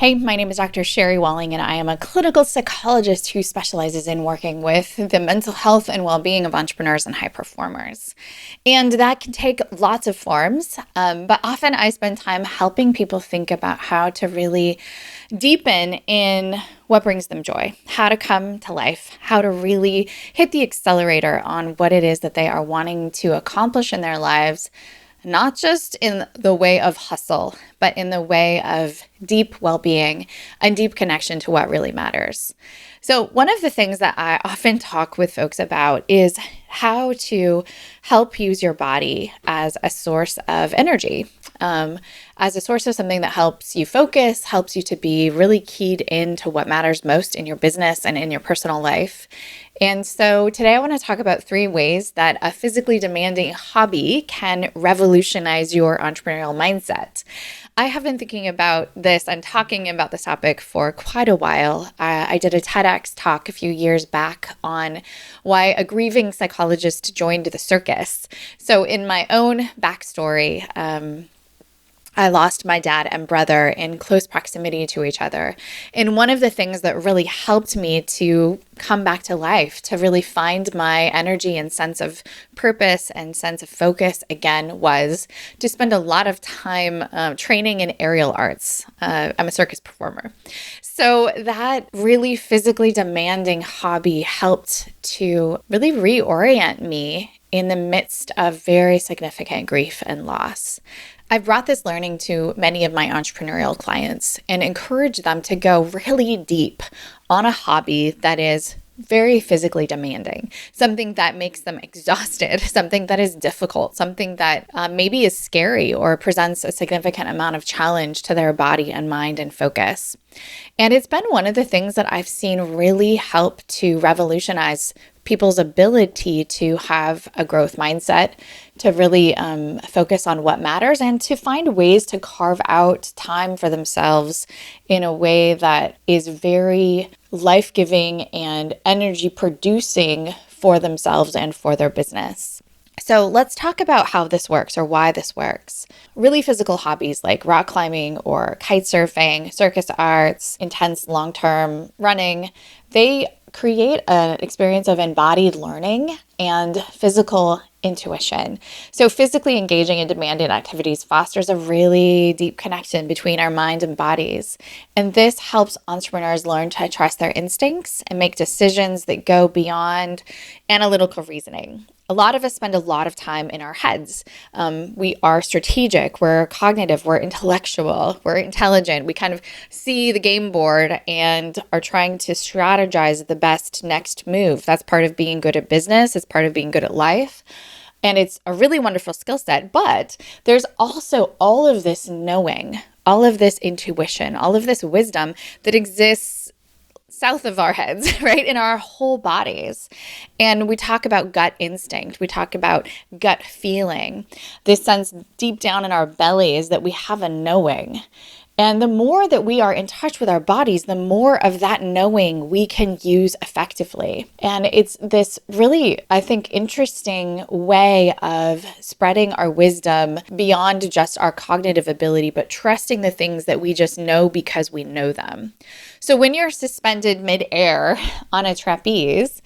Hey, my name is Dr. Sherry Walling, and I am a clinical psychologist who specializes in working with the mental health and well-being of entrepreneurs and high performers. And that can take lots of forms, but often I spend time helping people think about how to really deepen in what brings them joy, how to come to life, how to really hit the accelerator on what it is that they are wanting to accomplish in their lives, not just in the way of hustle, but in the way of deep well-being and deep connection to what really matters. So one of the things that I often talk with folks about is how to help use your body as a source of energy, as a source of something that helps you focus, helps you to be really keyed into what matters most in your business and in your personal life. And so today I want to talk about 3 ways that a physically demanding hobby can revolutionize your entrepreneurial mindset. I have been thinking about this and talking about this topic for quite a while. I did a TEDx talk a few years back on why a grieving psychologist joined the circus. So in my own backstory, I lost my dad and brother in close proximity to each other. And one of the things that really helped me to come back to life, to really find my energy and sense of purpose and sense of focus again, was to spend a lot of time training in aerial arts. I'm a circus performer. So that really physically demanding hobby helped to really reorient me in the midst of very significant grief and loss. I've brought this learning to many of my entrepreneurial clients and encourage them to go really deep on a hobby that is very physically demanding, something that makes them exhausted, something that is difficult, something that maybe is scary or presents a significant amount of challenge to their body and mind and focus. And it's been one of the things that I've seen really help to revolutionize people's ability to have a growth mindset, to really focus on what matters, and to find ways to carve out time for themselves in a way that is very life-giving and energy-producing for themselves and for their business. So let's talk about how this works or why this works. Really physical hobbies like rock climbing or kite surfing, circus arts, intense long-term running, they create an experience of embodied learning and physical intuition. So physically engaging in demanding activities fosters a really deep connection between our mind and bodies. And this helps entrepreneurs learn to trust their instincts and make decisions that go beyond analytical reasoning. A lot of us spend a lot of time in our heads. We are strategic, we're cognitive, we're intellectual, we're intelligent. We kind of see the game board and are trying to strategize the best next move. That's part of being good at business. It's part of being good at life. And it's a really wonderful skill set, but there's also all of this knowing, all of this intuition, all of this wisdom that exists south of our heads, right? In our whole bodies. And we talk about gut instinct. We talk about gut feeling, this sense deep down in our bellies that we have a knowing. And the more that we are in touch with our bodies, the more of that knowing we can use effectively. And it's this really, I think, interesting way of spreading our wisdom beyond just our cognitive ability, but trusting the things that we just know because we know them. So when you're suspended midair on a trapeze,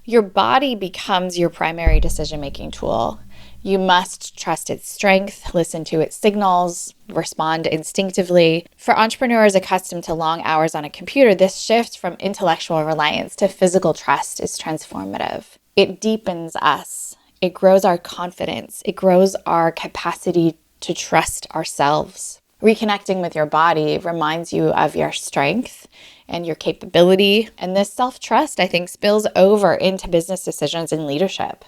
your body becomes your primary decision-making tool. You must trust its strength, listen to its signals, respond instinctively. For entrepreneurs accustomed to long hours on a computer, this shift from intellectual reliance to physical trust is transformative. It deepens us. It grows our confidence. It grows our capacity to trust ourselves. Reconnecting with your body reminds you of your strength and your capability. And this self-trust, I think, spills over into business decisions and leadership.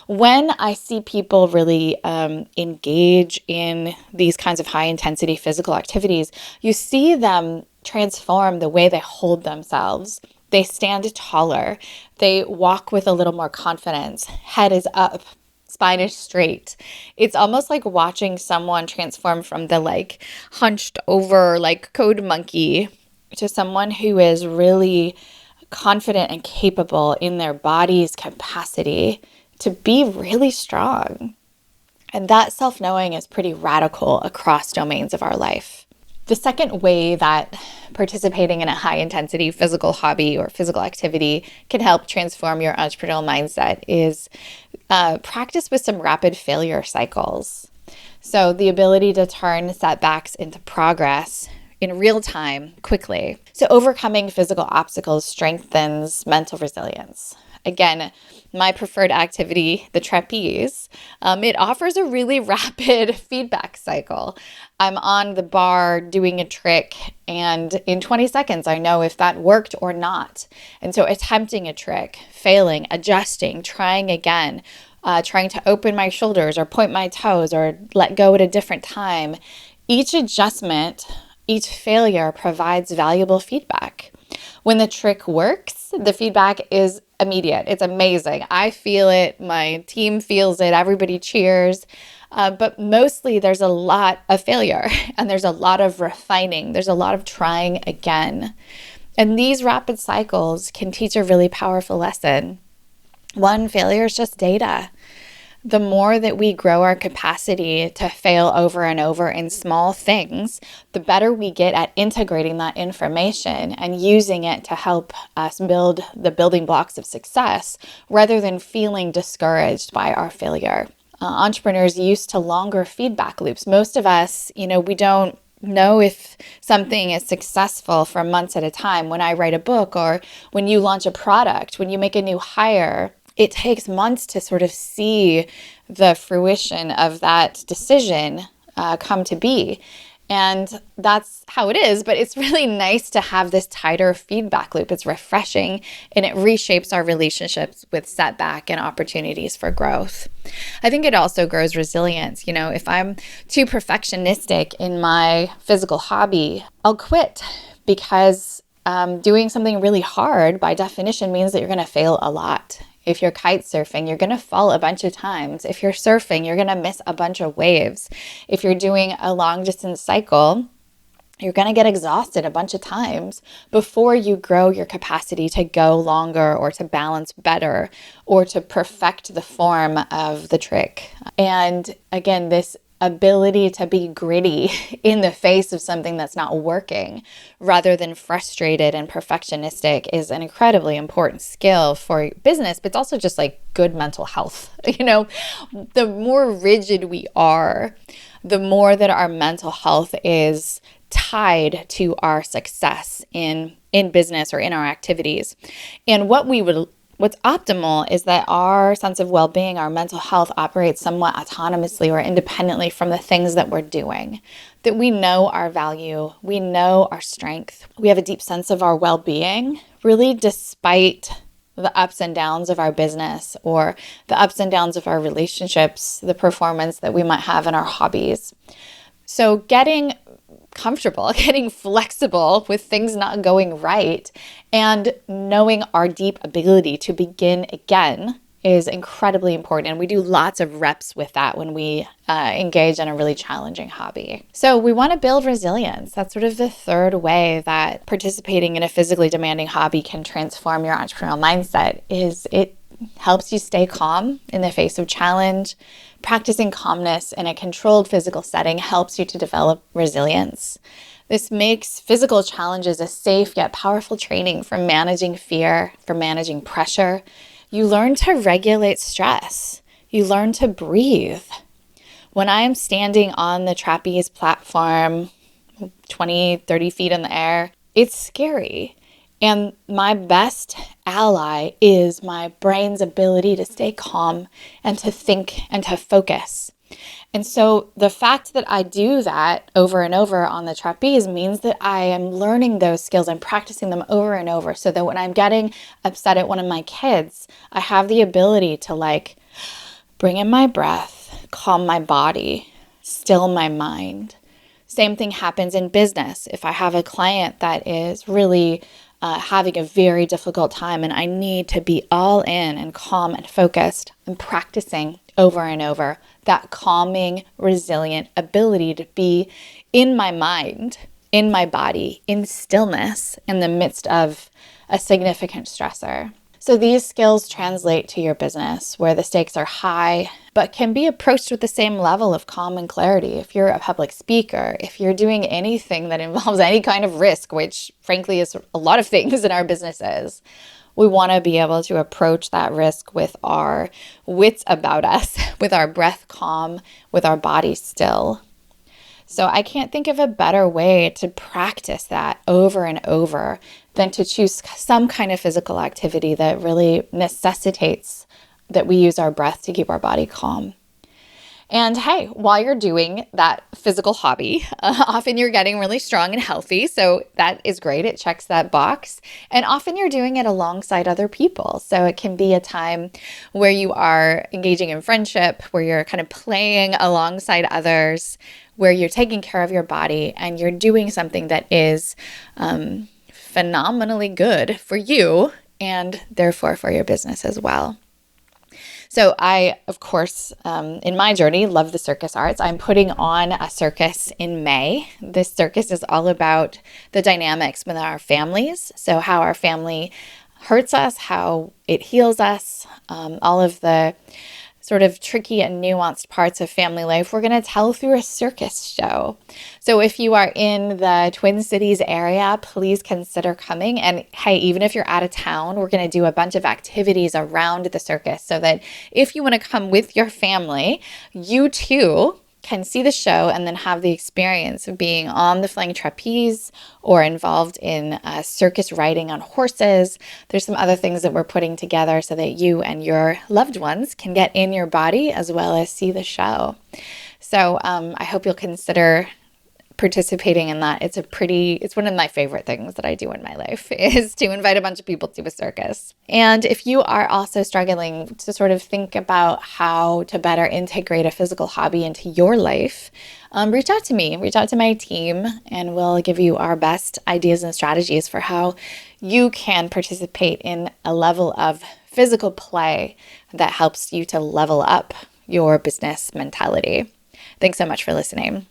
When I see people really engage in these kinds of high intensity physical activities, you see them transform the way they hold themselves. They stand taller. They walk with a little more confidence. Head is up. Spine is straight. It's almost like watching someone transform from the hunched over code monkey to someone who is really confident and capable in their body's capacity to be really strong. And that self-knowing is pretty radical across domains of our life. The second way that participating in a high intensity physical hobby or physical activity can help transform your entrepreneurial mindset is practice with some rapid failure cycles. So the ability to turn setbacks into progress in real time, quickly. So overcoming physical obstacles strengthens mental resilience. Again, my preferred activity, the trapeze, it offers a really rapid feedback cycle. I'm on the bar doing a trick, and in 20 seconds, I know if that worked or not. And so attempting a trick, failing, adjusting, trying again, trying to open my shoulders or point my toes or let go at a different time. Each adjustment, each failure provides valuable feedback. When the trick works, the feedback is immediate. It's amazing. I feel it. My team feels it. Everybody cheers. But mostly there's a lot of failure and there's a lot of refining. There's a lot of trying again. And these rapid cycles can teach a really powerful lesson. One, failure is just data. The more that we grow our capacity to fail over and over in small things, the better we get at integrating that information and using it to help us build the building blocks of success rather than feeling discouraged by our failure. Entrepreneurs used to longer feedback loops. Most of us, we don't know if something is successful for months at a time. When I write a book or when you launch a product, when you make a new hire, it takes months to sort of see the fruition of that decision come to be. And that's how it is, but it's really nice to have this tighter feedback loop. It's refreshing and it reshapes our relationships with setback and opportunities for growth. I think it also grows resilience. If I'm too perfectionistic in my physical hobby, I'll quit because doing something really hard by definition means that you're going to fail a lot. If you're kite surfing, you're going to fall a bunch of times. If you're surfing, you're going to miss a bunch of waves. If you're doing a long distance cycle, you're going to get exhausted a bunch of times before you grow your capacity to go longer or to balance better or to perfect the form of the trick. And again, this ability to be gritty in the face of something that's not working rather than frustrated and perfectionistic is an incredibly important skill for business, but it's also just like good mental health. The more rigid we are, the more that our mental health is tied to our success in business or in our activities. And what's optimal is that our sense of well-being, our mental health operates somewhat autonomously or independently from the things that we're doing, that we know our value, we know our strength, we have a deep sense of our well-being, really despite the ups and downs of our business or the ups and downs of our relationships, the performance that we might have in our hobbies. So getting comfortable, getting flexible with things not going right, and knowing our deep ability to begin again is incredibly important. And we do lots of reps with that when we engage in a really challenging hobby. So we want to build resilience. That's sort of the third way that participating in a physically demanding hobby can transform your entrepreneurial mindset is it helps you stay calm in the face of challenge. Practicing calmness in a controlled physical setting helps you to develop resilience. This makes physical challenges a safe yet powerful training for managing fear, for managing pressure. You learn to regulate stress. You learn to breathe. When I am standing on the trapeze platform, 20, 30 feet in the air, it's scary. And my best ally is my brain's ability to stay calm and to think and to focus. And so the fact that I do that over and over on the trapeze means that I am learning those skills and practicing them over and over so that when I'm getting upset at one of my kids, I have the ability to bring in my breath, calm my body, still my mind. Same thing happens in business. If I have a client that is really having a very difficult time and I need to be all in and calm and focused, I'm practicing over and over that calming, resilient ability to be in my mind, in my body, in stillness in the midst of a significant stressor. So these skills translate to your business where the stakes are high, but can be approached with the same level of calm and clarity. If you're a public speaker, if you're doing anything that involves any kind of risk, which frankly is a lot of things in our businesses, we want to be able to approach that risk with our wits about us, with our breath calm, with our body still. So I can't think of a better way to practice that over and over than to choose some kind of physical activity that really necessitates that we use our breath to keep our body calm. And hey, while you're doing that physical hobby, often you're getting really strong and healthy. So that is great. It checks that box. And often you're doing it alongside other people. So it can be a time where you are engaging in friendship, where you're kind of playing alongside others, where you're taking care of your body and you're doing something that is phenomenally good for you and therefore for your business as well. So I, of course, in my journey, love the circus arts. I'm putting on a circus in May. This circus is all about the dynamics with our families. So how our family hurts us, how it heals us, all of the sort of tricky and nuanced parts of family life, we're going to tell through a circus show. So if you are in the Twin Cities area, please consider coming. And hey, even if you're out of town, we're going to do a bunch of activities around the circus so that if you want to come with your family, you too can see the show and then have the experience of being on the flying trapeze or involved in circus riding on horses. There's some other things that we're putting together so that you and your loved ones can get in your body as well as see the show. So I hope you'll consider participating in that. It's one of my favorite things that I do in my life is to invite a bunch of people to a circus. And if you are also struggling to sort of think about how to better integrate a physical hobby into your life, reach out to me, reach out to my team, and we'll give you our best ideas and strategies for how you can participate in a level of physical play that helps you to level up your business mentality. Thanks so much for listening.